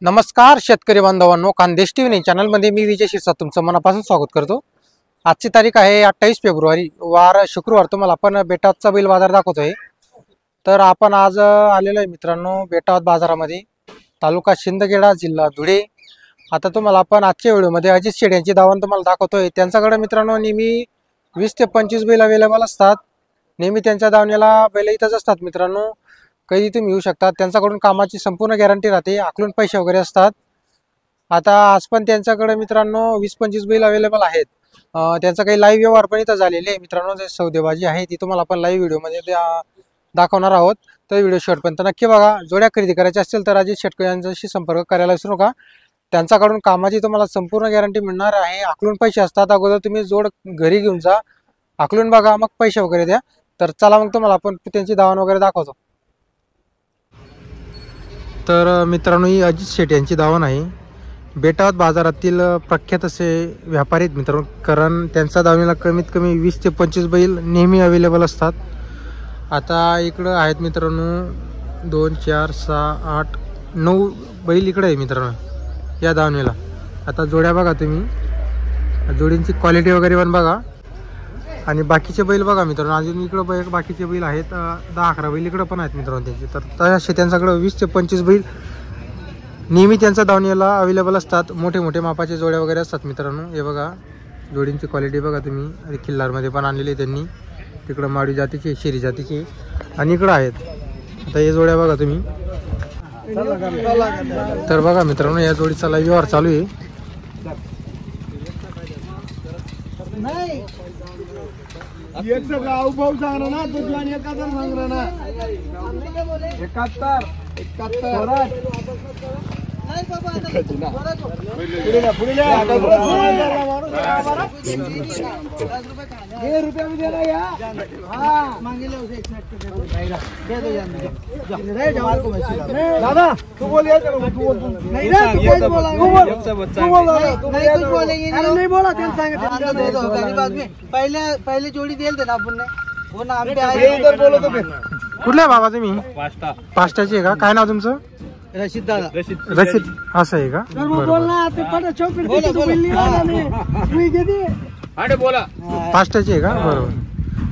नमस्कार शेतकरी बांधवांनो, खानदेश टीव्ही चॅनल मध्ये मी विजय शिरसाट तुमचं मनापासून स्वागत करतो। आजची तारीख आहे 28 फेब्रुवारी, वार शुक्रवार। तुम्हाला आपण बेटावचा बैल बाजार दाखवतोय। तर आपण आज आलेलो आहे मित्रांनो बेटावत बाजारामध्ये, तालुका शिंदखेडा, जिल्हा धुळे। आता तुम्हाला आपण आजच्या व्हिडिओमध्ये अजित शेड यांची दावण तुम्हाला दाखवतोय। त्यांच्याकडे मित्रांनो नेहमी 20 ते 25 बैल अवेलेबल असतात। नेहमी त्यांच्या दावणीला बैल इथंच असतात मित्रांनो, कधी तुम्ही येऊ शकता। त्यांच्याकडून कामाची संपूर्ण गॅरंटी राहते, आकलून पैसे वगैरे असतात। आता आज पण त्यांच्याकडे मित्रांनो 20-25 बैल अवेलेबल आहेत। त्यांचा काही लाईव्ह व्यवहार पण इथं झालेले आहे मित्रांनो। जे सौदेबाजी आहे ती तुम्हाला आपण लाईव्ह व्हिडिओमध्ये दाखवणार आहोत, तर व्हिडिओ शेवटपर्यंत नक्की बघा। जोड्या खरेदी करायच्या असतील तर अजित शेट यांच्याशी संपर्क करायला विसरू नका। त्यांच्याकडून कामाची तुम्हाला संपूर्ण गॅरंटी मिळणार आहे, आकलून पैसे असतात। अगोदर तुम्ही जोड घरी घेऊन जा, आकलून बघा, मग पैसे वगैरे द्या। तर चला मग तुम्हाला आपण त्यांची दावण वगैरे दाखवतो। तर मित्रांनो ही अजित शेट यांची दावण आहे। बेटावत बाजारातील प्रख्यात असे व्यापारी आहेत मित्रांनो, कारण त्यांच्या दावणीला कमीत कमी 20 ते 25 बैल नेहमी अवेलेबल असतात। आता इकडं आहेत मित्रांनो 2 4 6 8 9 बैल इकडे आहे मित्रांनो या दावणीला। आता जोड्या बघा तुम्ही, जोडींची क्वालिटी वगैरे पण बघा, आणि बाकीचे बैल बघा मित्रांनो। अजून इकडं बाकीचे बैल आहेत 10-11 बैल इकडं पण आहेत मित्रांनो त्यांचे। तर तसे त्यांच्याकडे 20 ते 25 बैल नेहमी त्यांच्या दावणीला अवेलेबल असतात। मोठे मोठे मापाचे जोड्या वगैरे असतात मित्रांनो। हे बघा जोडींची क्वालिटी बघा तुम्ही, आणि खिल्लारमध्ये पण आणलेली आहे त्यांनी। तिकडं माडी जातीची, शेरी जातीची, आणि इकडं आहेत। आता हे जोड्या बघा तुम्ही। तर बघा मित्रांनो या जोडीचा लाईव्ह व्यवहार चालू आहे। गाव भाऊ सांगणार ना, तो आणि 71 सांगणार ना, 71 दादा तू बोल, नहीं ना तू बोल, नहीं बोला गरीब आदमी। पहले जोडी देल ना आपण, वो ना बोलो तो कुठले आहे बाबा तुम्ही? पाष्टाचे आहे का? काय नाव तुमचं? रशीद दादा। रशीद असं आहे का? बोला पाष्टाचे आहे का? बरोबर।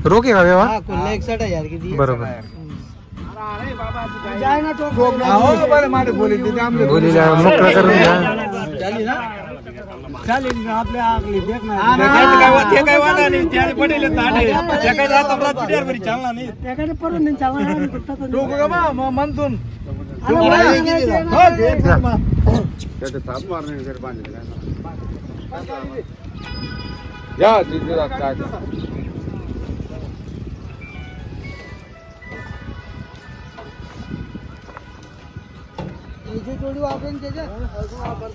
रोख आहे का व्यवहार? 61,000 की दी बरोबर। बोलीला मोकळं करून द्या। चालेल आपल्या आगली देख ना, ते काय वादा नाही, त्याने पडेल ताडे त्या काय जात आपला पिढ्यावर बरी चालणार नाही, त्याकडे परत नाही चालणार। डोकं का बा म्हणतून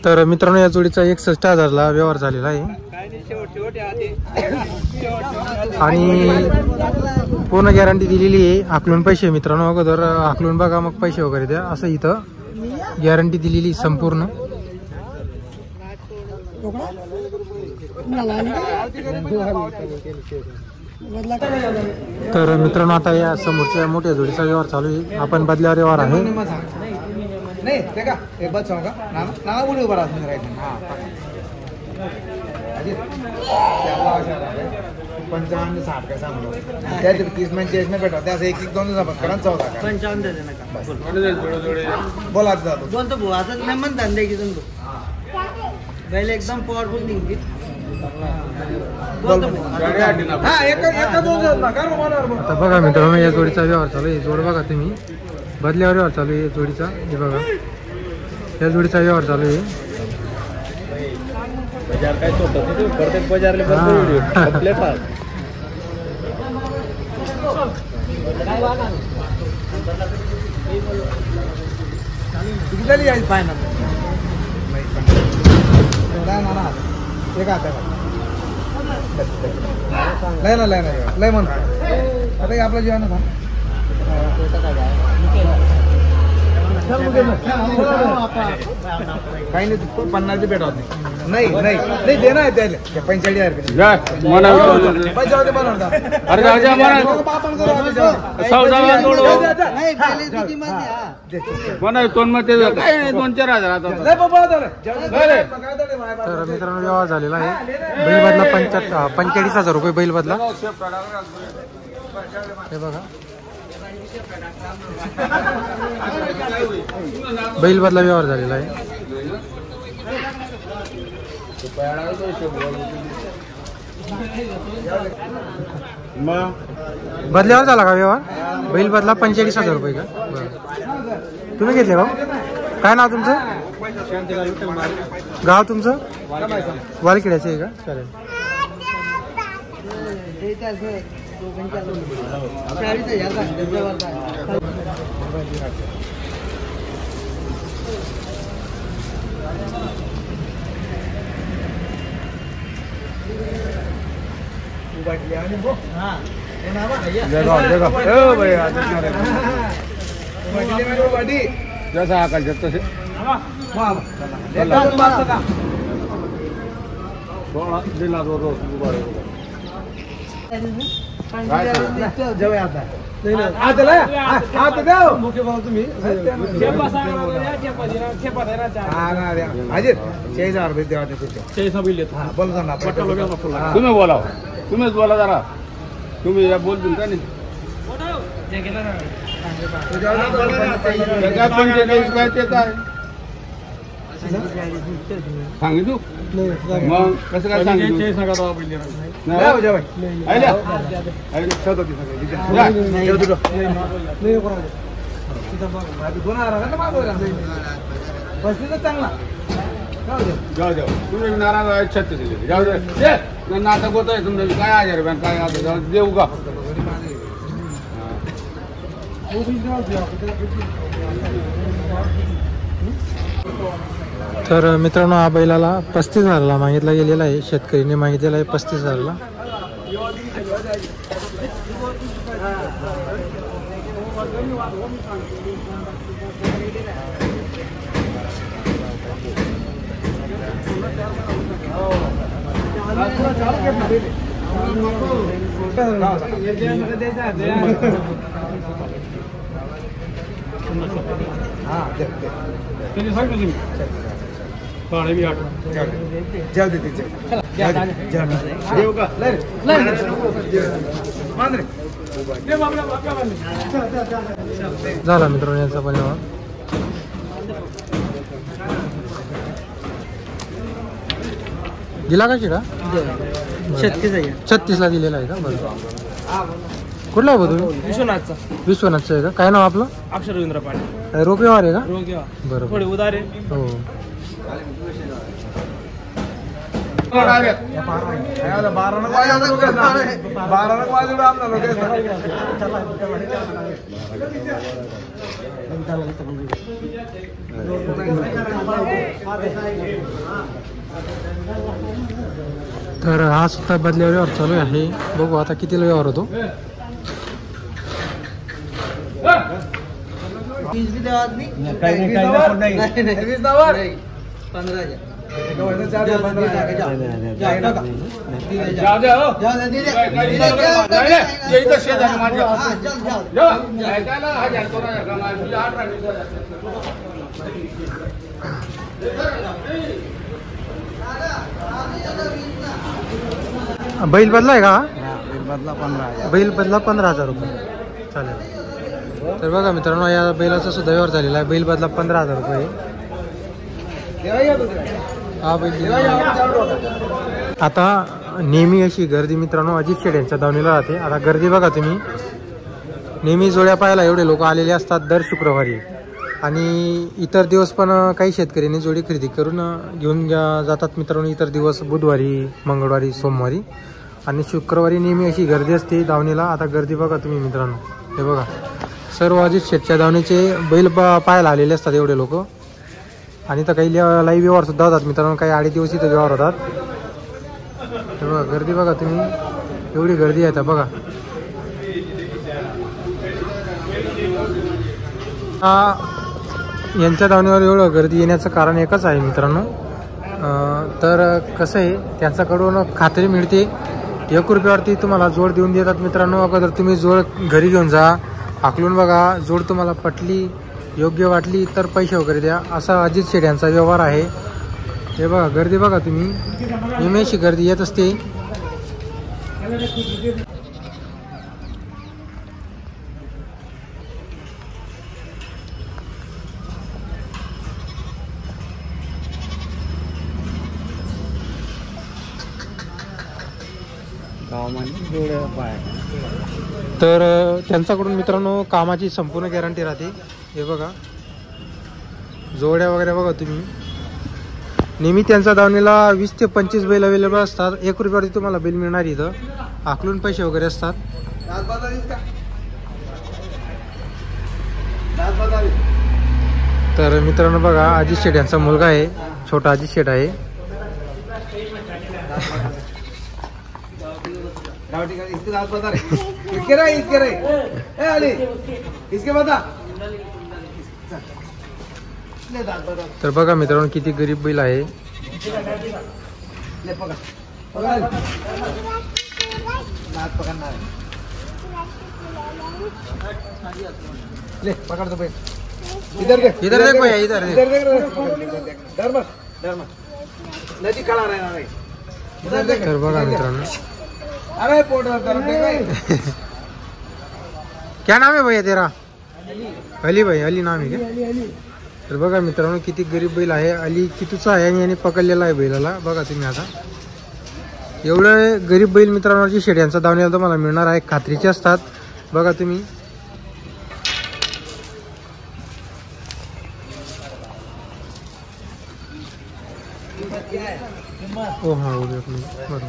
तर मित्रांनो या जोडीचा 61,000 ला व्यवहार झालेला आहे, आणि पूर्ण गॅरंटी दिलेली आहे। आकलून पैसे मित्रांनो, अगोदर आकलून बघा मग पैसे वगैरे द्या, असं इथं गॅरंटी दिलेली संपूर्ण। तर मित्रांनो आता या समोरच्या मोठ्या जोडीचा व्यवहार चालू आहे। आपण बदल्यावर व्यवहार आहे। नहीं देखा एक बात सुनो का ना ना बोलियो बड़ा सुन रहा है। हां अजी क्या आवाज आ रहा है? 55 60 का सांगलो त्या 30 में 40 में बैठा त्या 1 1 2 सब करन 14 का 55 दे देना का बस बोला दादा बोल तो बुआ आता मैं मन धंधे की तुम पहले एकदम पावरफुल निघली बोल तो हां एक दोन ना करो मानवर। आता बघा मित्रांनो या जोडीचा व्यवहार चालू आहे। जोड बघा तुम्ही, बदल्यावर व्यवहार चालू आहे जोडीचा। हे बघा या जोडीचा व्यवहार चालू आहे। बाजार काय होतं ते प्रत्येक बाजारला बंद कंप्लीट आहे। काय वागा किती आहे फायनल नाही ना ते का आता लय ना लय म्हण आता आपलं जेवण था काही नाही 50 भेट होत नाही नाही नाही देणार आहे त्याला 45,000 तर मित्रांनो व्यवहार झालेला आहे बैल बदला 45,000 रुपये बैल बदला हे बघा बैल बदला व्यवहार झालेला आहे बदल्यावर झाला का व्यवहार बैल बदला 45,000 रुपये का बरं तुम्ही घेतले का काय नाव तुमचं गाव तुमचं वालखेड्याचे आहे का चालेल जसा आकाल तसे दिला मुख्य भाऊ तुम्ही हाजीर 40,000 रुपये द्या बोला ना तुम्ही बोला तुम्हीच बोला जरा तुम्ही या बोलतील का नाही काय ते काय सांगितू मग कसं काय सांगितलं चांगला जाऊ जाऊ तुम्ही नाराज आहे 36 जाऊ दे नाटक होत आहे तुमचं काय 1,000 रुपये काय देऊ का तर मित्रांनो हा बैलाला 35,000ला मागितला गेलेला आहे शेतकरीने मागितलेला आहे 35,000ला झाला मित्रांनो यांचा पण व्यवहार दिला का शिडा 36ला दिलेला आहे का बरं कुठला आहे भाऊ तुम्ही विश्वनाथचा आहे का काय नाव आपलं अक्षर रवींद्र पाटील रोप व्यवहार आहे का बरं थोडे उदारे हो 12 वाजून आपला तर हा सुद्धा बदल्या व्यवहार चालू आहे बघू आता कितीला व्यवहार होतो बैल बदला आहे का बैल बदला 15,000 रुपये चालेल तर बघा मित्रांनो या बैलाचा सुद्धा व्यवहार झालेला आहे बैल बदला 15,000 रुपये हा बैल आता नेहमी अशी गर्दी मित्रांनो अजित शेड यांच्या दावणीला राहते आता गर्दी बघा तुम्ही नेहमी जोड्या पाहायला एवढे लोक आलेले असतात दर शुक्रवारी आणि इतर दिवस पण काही शेतकऱ्यांनी जोडी खरेदी करून घेऊन जातात मित्रांनो इतर दिवस बुधवारी मंगळवारी सोमवारी आणि शुक्रवारी नेहमी अशी गर्दी असते दावणीला आता गर्दी बघा तुम्ही मित्रांनो हे बघा सर्व अजित शेटच्या दावणीचे बैल पाहायला आलेले असतात एवढे लोक आणि तर काही लाईव्ह व्यवहार सुद्धा होतात मित्रांनो काही 8 दिवस इथं व्यवहार होतात हे बघा गर्दी बघा तुम्ही एवढी गर्दी आहे आता बघा यांच्या दावणीवर एवढं गर्दी येण्याचं कारण एकच आहे मित्रांनो. तर कसं आहे त्यांच्याकडून खात्री मिळते. 1 रुपयावरती तुम्हाला जोड देऊन देतात मित्रांनो. अगोदर तुम्ही जोड घरी घेऊन जा, आकलून बघा, जोड तुम्हाला पटली, योग्य वाटली तर पैसे वगैरे द्या. असा अजित शेठ यांचा व्यवहार आहे. हे बघा गर्दी बघा तुम्ही, नेहमीची गर्दी येत असते. तर त्यांच्याकडून मित्रांनो कामाची संपूर्ण गॅरंटी राहते. हे बघा जोड्या वगैरे बघा तुम्ही. नेहमी त्यांच्या दावणीला 20 ते 25 बैल अवेलेबल असतात. 1 रुपयावरती तुम्हाला बिल मिळणार. इथं आकलून पैसे वगैरे असतात. तर मित्रांनो बघा अजित शेठ यांचा मुलगा आहे, छोटा अजित शेठ आहे. इसके दांत बता रहे इसके रहे ए अली इसके बता ले दांत बता. तर बघा मित्रांनो किती गरीब बैल आहे. ले पकड़ पकड़ दांत पकड़ना है. ले पकड़ दो भाई. इधर देख भैया, इधर देख. देख डर मत नदी खड़ा रहना भाई. इधर देख. तर बघा मित्रांनो अरे पोट तरफ देख भाई. क्या नाम है भैया तेरा? अली भाई, अली नाम आहे का? तर बघा मित्रांनो किती गरीब बैल आहे. अली कितूचा आहे आणि याने पकडलेला आहे बैलाला. बघा तुम्ही आता एवढं गरीब बैल मित्रांनो जी शेड यांचा दावणीला तुम्हाला मिळणार आहे. खात्रीचे असतात बघा तुम्ही. ओ हा बरोबर.